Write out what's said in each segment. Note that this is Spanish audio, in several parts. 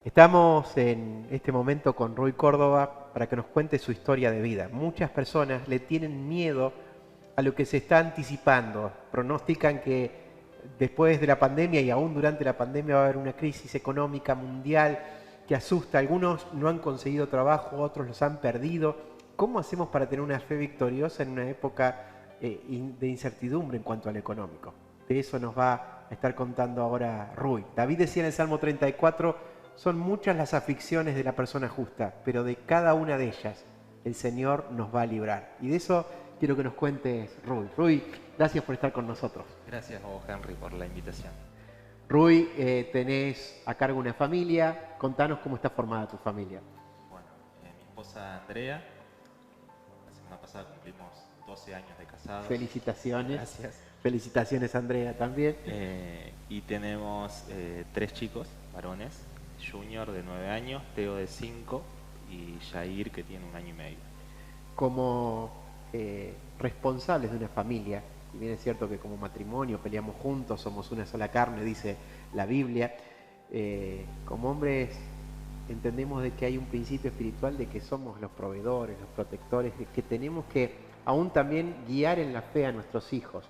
Estamos en este momento con Rui Córdoba para que nos cuente su historia de vida. Muchas personas le tienen miedo a lo que se está anticipando. Pronostican que después de la pandemia y aún durante la pandemia va a haber una crisis económica mundial que asusta. Algunos no han conseguido trabajo, otros los han perdido. ¿Cómo hacemos para tener una fe victoriosa en una época de incertidumbre en cuanto al económico? De eso nos va a estar contando ahora Rui. David decía en el Salmo 34, son muchas las aflicciones de la persona justa, pero de cada una de ellas el Señor nos va a librar. Y de eso quiero que nos cuentes, Rui. Rui, gracias por estar con nosotros. Gracias a vos, Henry, por la invitación. Rui, tenés a cargo una familia. Contanos cómo está formada tu familia. Bueno, mi esposa Andrea, la semana pasada cumplimos 12 años de casados. Felicitaciones. Gracias. Felicitaciones, Andrea, también. Y tenemos 3 chicos, varones, Junior de 9 años, Teo de 5 y Jair que tiene 1 año y medio. Como responsables de una familia, y bien es cierto que como matrimonio peleamos juntos, somos una sola carne, dice la Biblia, como hombres entendemos de que hay un principio espiritual de que somos los proveedores, los protectores, de que tenemos que aún también guiar en la fe a nuestros hijos.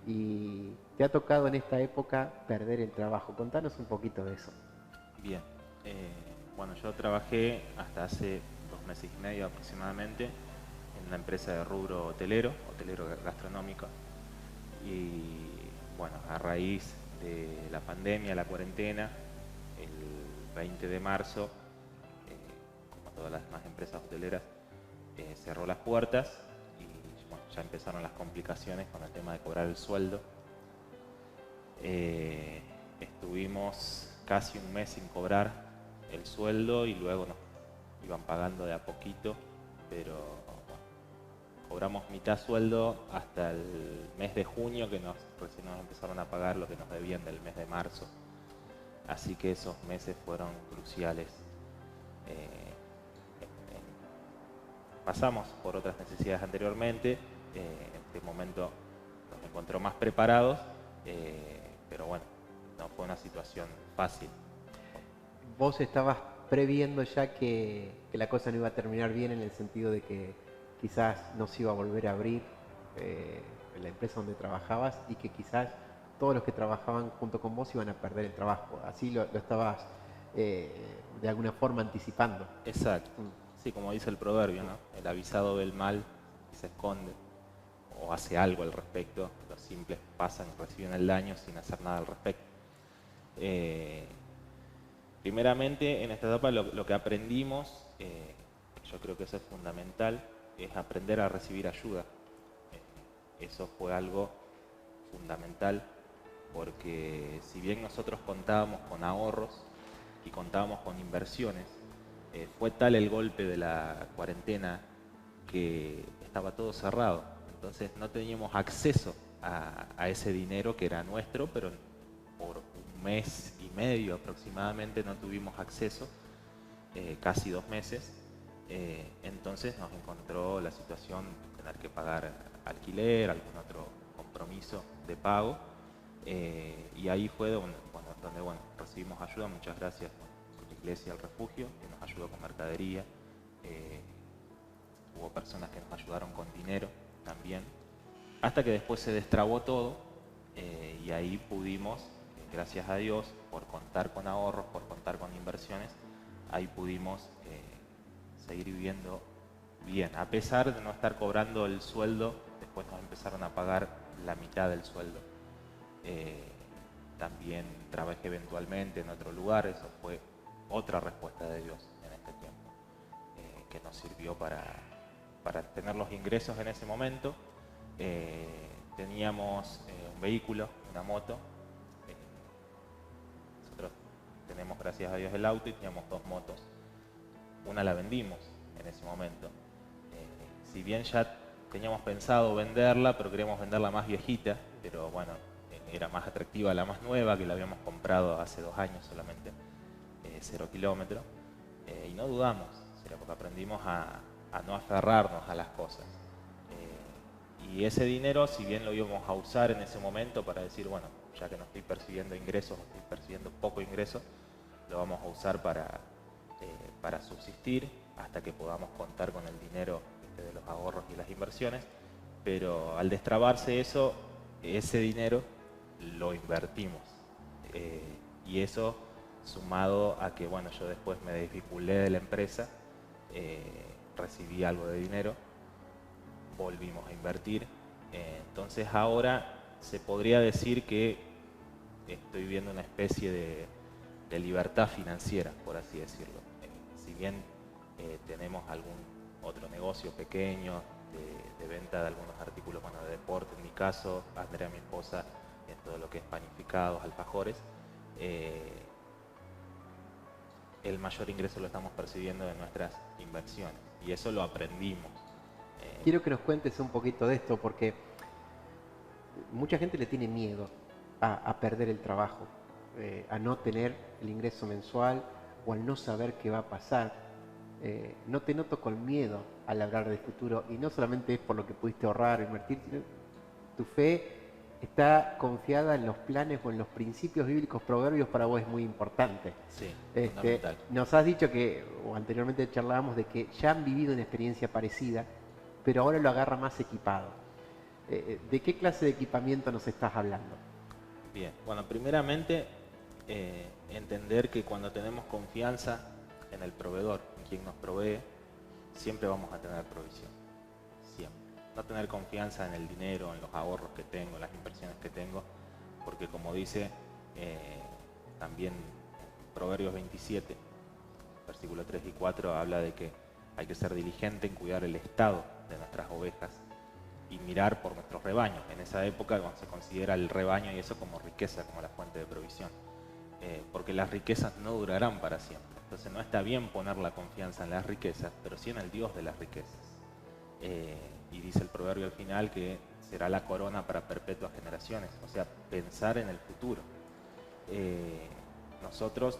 Y te ha tocado en esta época perder el trabajo. Contanos un poquito de eso. Bien, bueno, yo trabajé hasta hace 2 meses y medio aproximadamente en una empresa de rubro hotelero gastronómico. Y bueno, a raíz de la pandemia, la cuarentena, el 20 de marzo, como todas las demás empresas hoteleras, cerró las puertas y bueno, ya empezaron las complicaciones con el tema de cobrar el sueldo. Estuvimos casi 1 mes sin cobrar el sueldo y luego nos iban pagando de a poquito, pero bueno, cobramos mitad sueldo hasta el mes de junio, que recién nos empezaron a pagar lo que nos debían del mes de marzo. Así que esos meses fueron cruciales. Pasamos por otras necesidades anteriormente, en este momento nos encontró más preparados, pero bueno, no fue una situación fácil. Vos estabas previendo ya que la cosa no iba a terminar bien en el sentido de que quizás no se iba a volver a abrir la empresa donde trabajabas y que quizás todos los que trabajaban junto con vos iban a perder el trabajo. Así lo estabas de alguna forma anticipando. Exacto. Sí, como dice el proverbio, ¿no? El avisado ve el mal y se esconde o hace algo al respecto. Los simples pasan y reciben el daño sin hacer nada al respecto. Primeramente, en esta etapa lo que aprendimos, yo creo que eso es fundamental, es aprender a recibir ayuda. Eso fue algo fundamental porque si bien nosotros contábamos con ahorros y contábamos con inversiones, fue tal el golpe de la cuarentena que estaba todo cerrado. Entonces no teníamos acceso a ese dinero que era nuestro, pero por 1 mes y medio aproximadamente no tuvimos acceso, casi 2 meses. Entonces nos encontró la situación de tener que pagar alquiler, algún otro compromiso de pago, y ahí fue donde recibimos ayuda. Muchas gracias a la Iglesia El Refugio, que nos ayudó con mercadería. Hubo personas que nos ayudaron con dinero también, hasta que después se destrabó todo, y ahí pudimos, gracias a Dios, por contar con ahorros, por contar con inversiones, ahí pudimos seguir viviendo bien. A pesar de no estar cobrando el sueldo, después nos empezaron a pagar la mitad del sueldo. También trabajé eventualmente en otro lugar, eso fue otra respuesta de Dios en este tiempo, que nos sirvió para tener los ingresos en ese momento. Teníamos un vehículo, una moto. Nosotros tenemos, gracias a Dios, el auto, y teníamos 2 motos. Una la vendimos en ese momento. Si bien ya teníamos pensado venderla, pero queríamos venderla más viejita, pero bueno, era más atractiva la más nueva, que la habíamos comprado hace 2 años solamente, 0 kilómetros, y no dudamos, porque aprendimos a no aferrarnos a las cosas. Y ese dinero, si bien lo íbamos a usar en ese momento para decir, bueno, ya que no estoy percibiendo ingresos, estoy percibiendo poco ingreso, lo vamos a usar para subsistir hasta que podamos contar con el dinero de los ahorros y las inversiones, pero al destrabarse eso, ese dinero lo invertimos. Y eso, sumado a que bueno, yo después me desvinculé de la empresa, recibí algo de dinero, volvimos a invertir. Entonces ahora se podría decir que estoy viviendo una especie de libertad financiera, por así decirlo. Si bien tenemos algún otro negocio pequeño de venta de algunos artículos, bueno, de deporte en mi caso, Andrea, mi esposa, en todo lo que es panificados, alfajores, el mayor ingreso lo estamos percibiendo de nuestras inversiones y eso lo aprendimos. Quiero que nos cuentes un poquito de esto porque mucha gente le tiene miedo a perder el trabajo, a no tener el ingreso mensual o al no saber qué va a pasar. No te noto con miedo al hablar del futuro y no solamente es por lo que pudiste ahorrar o invertir, sino tu fe está confiada en los planes o en los principios bíblicos. Proverbios para vos es muy importante. Sí, fundamental. Nos has dicho que, o anteriormente charlábamos de que ya han vivido una experiencia parecida, pero ahora lo agarra más equipado. ¿De qué clase de equipamiento nos estás hablando? Bien, bueno, primeramente entender que cuando tenemos confianza en el proveedor, en quien nos provee, siempre vamos a tener provisión, siempre. No tener confianza en el dinero, en los ahorros que tengo, en las inversiones que tengo, porque como dice también Proverbios 27, versículos 3 y 4, habla de que hay que ser diligente en cuidar el estado de nuestras ovejas y mirar por nuestros rebaños. En esa época se considera el rebaño y eso como riqueza, como la fuente de provisión, porque las riquezas no durarán para siempre. Entonces no está bien poner la confianza en las riquezas, pero sí en el Dios de las riquezas. Y dice el proverbio al final que será la corona para perpetuas generaciones, o sea, pensar en el futuro. Nosotros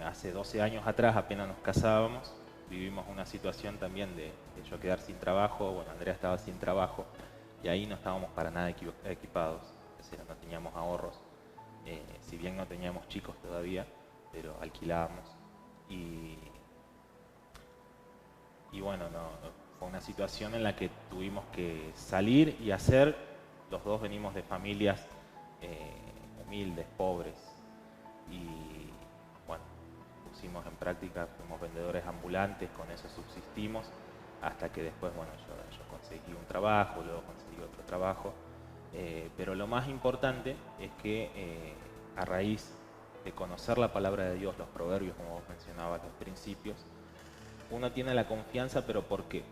hace 12 años atrás, apenas nos casábamos, vivimos una situación también de yo quedar sin trabajo. Bueno, Andrea estaba sin trabajo y ahí no estábamos para nada equipados, es decir, no teníamos ahorros, si bien no teníamos chicos todavía, pero alquilábamos y bueno, fue una situación en la que tuvimos que salir y hacer. Los dos venimos de familias humildes, pobres, y bueno, pusimos en práctica, fuimos vendedores ambulantes, con eso subsistimos, hasta que después, bueno, yo conseguí un trabajo, luego conseguí otro trabajo, pero lo más importante es que a raíz de conocer la palabra de Dios, los proverbios, como vos mencionabas, los principios, uno tiene la confianza, pero ¿por qué?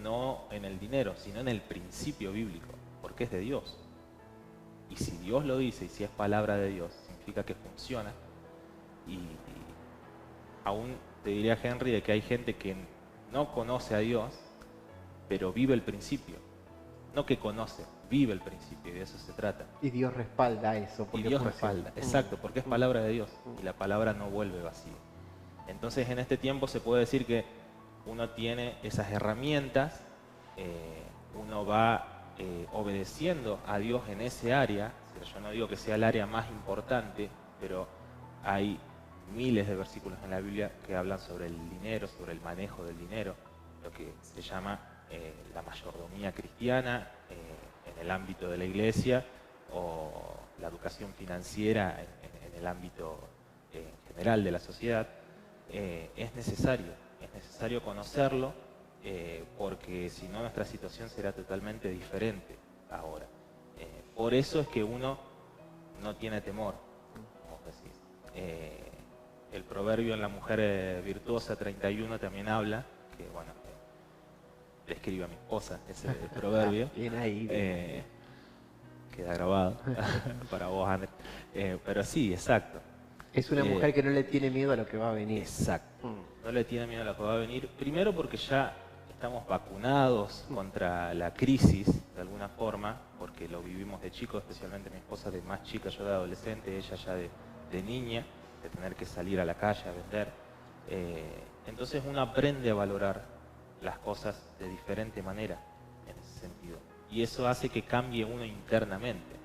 No en el dinero, sino en el principio bíblico, porque es de Dios. Y si Dios lo dice y si es palabra de Dios, significa que funciona. Y aún te diría, Henry, de que hay gente que no conoce a Dios, pero vive el principio. No que conoce, vive el principio, y de eso se trata. Y Dios respalda eso. Y Dios respalda, exacto, porque es palabra de Dios y la palabra no vuelve vacía. Entonces en este tiempo se puede decir que uno tiene esas herramientas, uno va obedeciendo a Dios en ese área. Yo no digo que sea el área más importante, pero hay miles de versículos en la Biblia que hablan sobre el dinero, sobre el manejo del dinero, lo que se llama la mayordomía cristiana en el ámbito de la iglesia, o la educación financiera en el ámbito general de la sociedad. Es necesario conocerlo, porque si no nuestra situación será totalmente diferente ahora. Por eso es que uno no tiene temor, como decís. El proverbio en la mujer virtuosa 31 también habla, que bueno, le escribe a mi esposa ese proverbio. Bien ahí. Queda grabado para vos, Andrés. Pero sí, exacto. Es una mujer que no le tiene miedo a lo que va a venir. Exacto. No le tiene miedo a lo que va a venir. Primero porque ya estamos vacunados contra la crisis, de alguna forma, porque lo vivimos de chico, especialmente mi esposa de más chica, yo de adolescente, ella ya de niña, de tener que salir a la calle a vender. Entonces uno aprende a valorar las cosas de diferente manera, en ese sentido. Y eso hace que cambie uno internamente,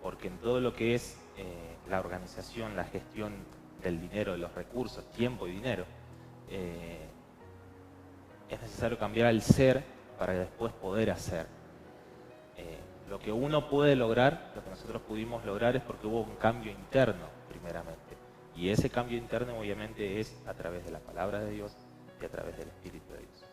porque en todo lo que es la organización, la gestión del dinero, de los recursos, tiempo y dinero. Es necesario cambiar el ser para después poder hacer. Lo que uno puede lograr, lo que nosotros pudimos lograr es porque hubo un cambio interno primeramente. Y ese cambio interno obviamente es a través de la palabra de Dios y a través del Espíritu de Dios.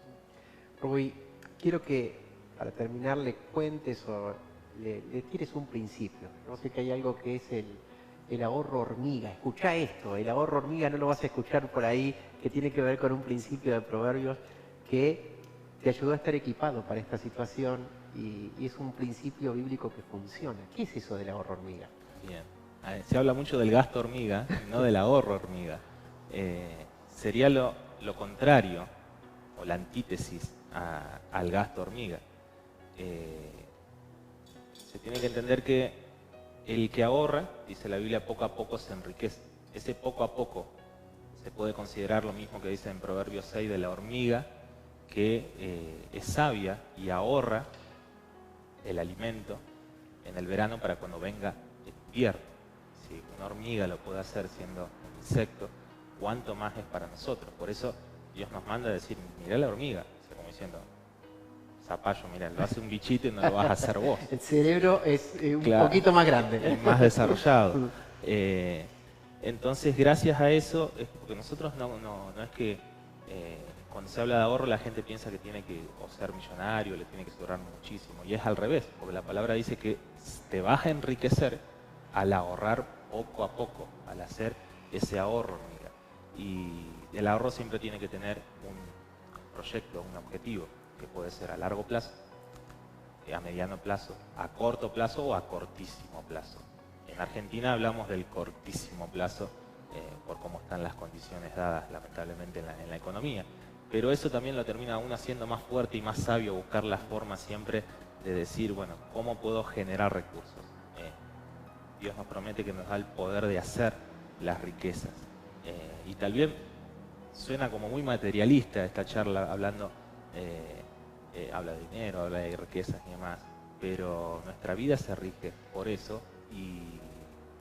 Rubí, quiero que para terminar le cuentes o le tires un principio. No sé que hay algo que es el ahorro hormiga. Escuchá esto, el ahorro hormiga no lo vas a escuchar por ahí, que tiene que ver con un principio de Proverbios que te ayudó a estar equipado para esta situación y es un principio bíblico que funciona. ¿Qué es eso del ahorro hormiga? Bien. Se habla mucho del gasto hormiga, no del ahorro hormiga. Sería lo contrario, o la antítesis al gasto hormiga. Se tiene que entender que el que ahorra, dice la Biblia, poco a poco se enriquece. Ese poco a poco se puede considerar lo mismo que dice en Proverbios 6 de la hormiga, que es sabia y ahorra el alimento en el verano para cuando venga el invierno. Si una hormiga lo puede hacer siendo un insecto, ¿cuánto más es para nosotros? Por eso Dios nos manda a decir, mirá la hormiga, o sea, como diciendo, zapallo, mirá, lo hace un bichito y no lo vas a hacer vos. El cerebro es un Claro, poquito más grande. es más desarrollado. Entonces, gracias a eso, es porque nosotros no es que cuando se habla de ahorro la gente piensa que tiene que o ser millonario, le tiene que sobrar muchísimo. Y es al revés, porque la palabra dice que te vas a enriquecer al ahorrar poco a poco, al hacer ese ahorro, hormiga. Y el ahorro siempre tiene que tener un proyecto, un objetivo, que puede ser a largo plazo, a mediano plazo, a corto plazo o a cortísimo plazo. En Argentina hablamos del cortísimo plazo por cómo están las condiciones dadas lamentablemente en la economía. Pero eso también lo termina uno haciendo más fuerte y más sabio, buscar la forma siempre de decir, bueno, ¿cómo puedo generar recursos? Dios nos promete que nos da el poder de hacer las riquezas. Y tal vez suena como muy materialista esta charla, hablando, habla de dinero, habla de riquezas y demás, pero nuestra vida se rige por eso y,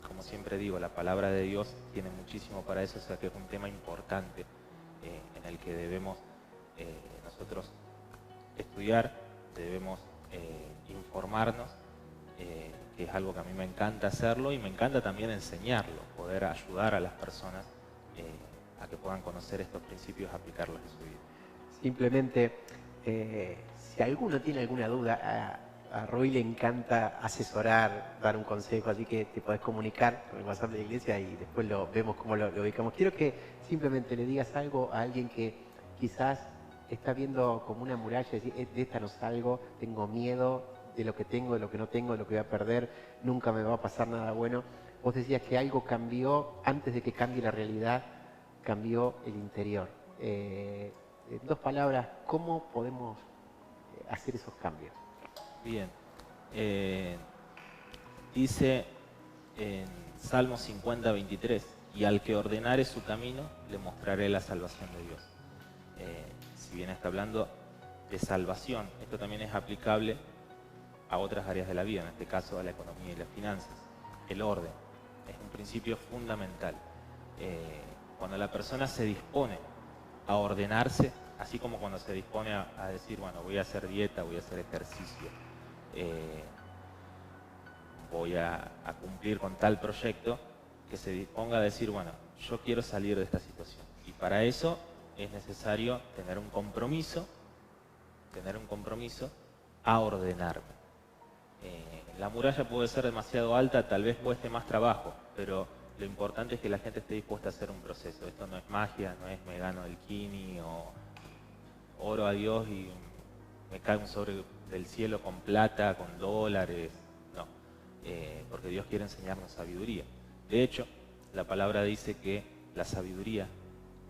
como siempre digo, la palabra de Dios tiene muchísimo para eso, o sea que es un tema importante en el que debemos nosotros estudiar, debemos informarnos, que es algo que a mí me encanta hacerlo y me encanta también enseñarlo, poder ayudar a las personas a que puedan conocer estos principios, aplicarlos en su vida. Simplemente, si alguno tiene alguna duda, a Roy le encanta asesorar, dar un consejo, así que te podés comunicar con el WhatsApp de la iglesia y después vemos cómo lo ubicamos. Quiero que simplemente le digas algo a alguien que quizás está viendo como una muralla y decir, de esta no salgo, tengo miedo de lo que tengo, de lo que no tengo, de lo que voy a perder, nunca me va a pasar nada bueno. Vos decías que algo cambió, antes de que cambie la realidad, cambió el interior. En dos palabras, ¿cómo podemos hacer esos cambios? Bien, dice en Salmo 50, 23, y al que ordenare su camino, le mostraré la salvación de Dios. Si bien está hablando de salvación, esto también es aplicable a otras áreas de la vida, en este caso a la economía y las finanzas. El orden es un principio fundamental. Cuando la persona se dispone a ordenarse, así como cuando se dispone a decir, bueno, voy a hacer dieta, voy a hacer ejercicio, voy a cumplir con tal proyecto, que se disponga a decir, bueno, yo quiero salir de esta situación. Y para eso es necesario tener un compromiso a ordenarme. La muralla puede ser demasiado alta, tal vez cueste más trabajo, pero lo importante es que la gente esté dispuesta a hacer un proceso. Esto no es magia, no es me gano el kini o oro a Dios y me cae un sobre del cielo con plata, con dólares. No, porque Dios quiere enseñarnos sabiduría. De hecho, la palabra dice que la sabiduría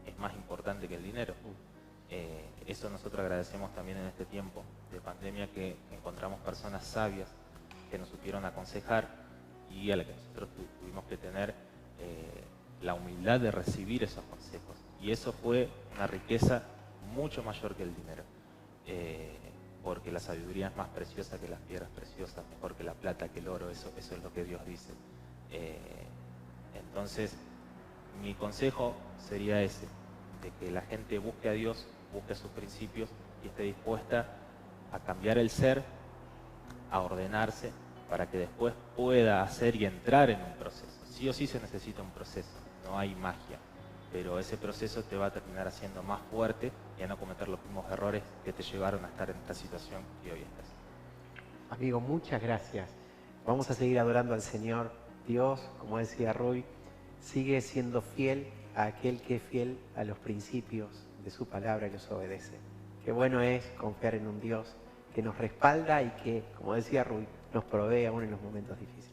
es más importante que el dinero. Eso nosotros agradecemos también en este tiempo de pandemia, que encontramos personas sabias que nos supieron aconsejar y a la que nosotros tuvimos que tener la humildad de recibir esos consejos. Y eso fue una riqueza mucho mayor que el dinero, porque la sabiduría es más preciosa que las piedras preciosas, mejor que la plata, que el oro, eso es lo que Dios dice. Eh, entonces, mi consejo sería ese, de que la gente busque a Dios, busque sus principios y esté dispuesta a cambiar el ser, a ordenarse, para que después pueda hacer y entrar en un proceso. Sí o sí se necesita un proceso, no hay magia, pero ese proceso te va a terminar haciendo más fuerte y a no cometer los mismos errores que te llevaron a estar en esta situación que hoy estás. Amigo, muchas gracias. Vamos a seguir adorando al Señor. Dios, como decía Rui, sigue siendo fiel a aquel que es fiel a los principios de su palabra y los obedece. Qué bueno es confiar en un Dios que nos respalda y que, como decía Rui, nos provee aún en los momentos difíciles.